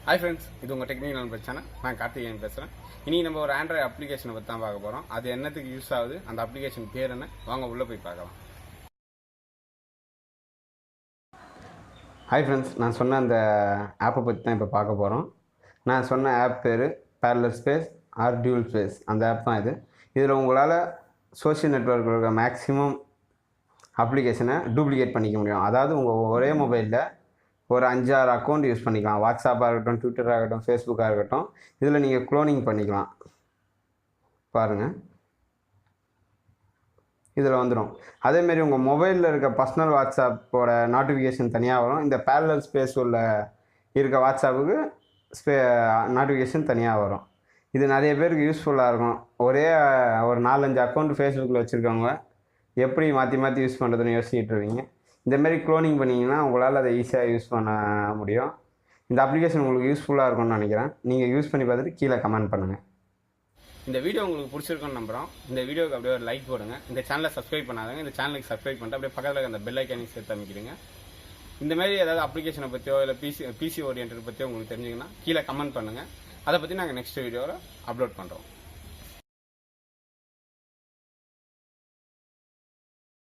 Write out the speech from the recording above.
Hi friends, இது உங்கள் technical பிரச்சனை. நான் கார்த்திகேயன் பேசுகிறேன். இனி நம்ம ஒரு ஆண்ட்ராய்டு அப்ளிகேஷனை பற்றி தான் பார்க்க போகிறோம். அது என்னத்துக்கு யூஸ் ஆகுது, அந்த அப்ளிகேஷன் பேர் என்ன, வாங்க உள்ளே போய் பார்க்கலாம். ஹாய் ஃப்ரெண்ட்ஸ், நான் சொன்ன அந்த ஆப்பை பற்றி தான் இப்போ பார்க்க போகிறோம். நான் சொன்ன ஆப் பேர் parallel space or dual space. அந்த ஆப் தான் இது. இதில் உங்களால் சோஷியல் நெட்வொர்க்கில் இருக்க மேக்ஸிமம் அப்ளிகேஷனை டூப்ளிகேட் பண்ணிக்க முடியும். அதாவது உங்கள் ஒரே மொபைலில் ஒரு 5-6 அக்கௌண்ட் யூஸ் பண்ணிக்கலாம். வாட்ஸ்அப்பாக இருக்கட்டும், ட்விட்டராக இருக்கட்டும், ஃபேஸ்புக்காக இருக்கட்டும். இதில் நீங்கள் க்ளோனிங் பண்ணிக்கலாம். பாருங்கள், இதில் வந்துடும். அதேமாரி உங்கள் மொபைலில் இருக்க பர்சனல் வாட்ஸ்அப்போட நோட்டிஃபிகேஷன் தனியாக வரும். இந்த பேரலல் ஸ்பேஸ் உள்ள இருக்க வாட்ஸ்அப்புக்கு நோட்டிஃபிகேஷன் தனியாக வரும். இது நிறைய பேருக்கு யூஸ்ஃபுல்லாக இருக்கும். ஒரே ஒரு 4-5 அக்கௌண்ட் ஃபேஸ்புக்கில் வச்சுருக்கவங்க எப்படி மாற்றி மாற்றி யூஸ் பண்ணுறதுன்னு யோசிச்சுட்டு இருக்கீங்க. இந்தமாரி க்ளோனிங் பண்ணிங்கன்னா உங்களால் அதை ஈஸியாக யூஸ் பண்ண முடியும். இந்த அப்ளிகேஷன் உங்களுக்கு யூஸ்ஃபுல்லாக இருக்கும்னு நினைக்கிறேன். நீங்கள் யூஸ் பண்ணி பார்த்துட்டு கீழே கமெண்ட் பண்ணுங்கள். இந்த வீடியோ உங்களுக்கு பிடிச்சிருக்குன்னு நம்புகிறோம். இந்த வீடியோக்கு அப்படியே ஒரு லைக் போடுங்க. இந்த சேனலை சப்ஸ்கிரைப் பண்ணாதவங்க இந்த சேனலுக்கு சப்ஸ்கிரைப் பண்ணிட்டு அப்படியே பக்கத்தில் அந்த பெல் ஐக்கானையும் சேர்த்து அமைக்கிறீங்க. இந்தமாரி ஏதாவது அப்ளிகேஷனை பற்றியோ இல்லை பிசி ஓரியன்ட் பற்றியோ உங்களுக்கு தெரிஞ்சிங்கன்னா கீழே கமெண்ட் பண்ணுங்கள். அதை பற்றி நாங்கள் நெக்ஸ்ட் வீடியோவில் அப்லோட் பண்ணுறோம்.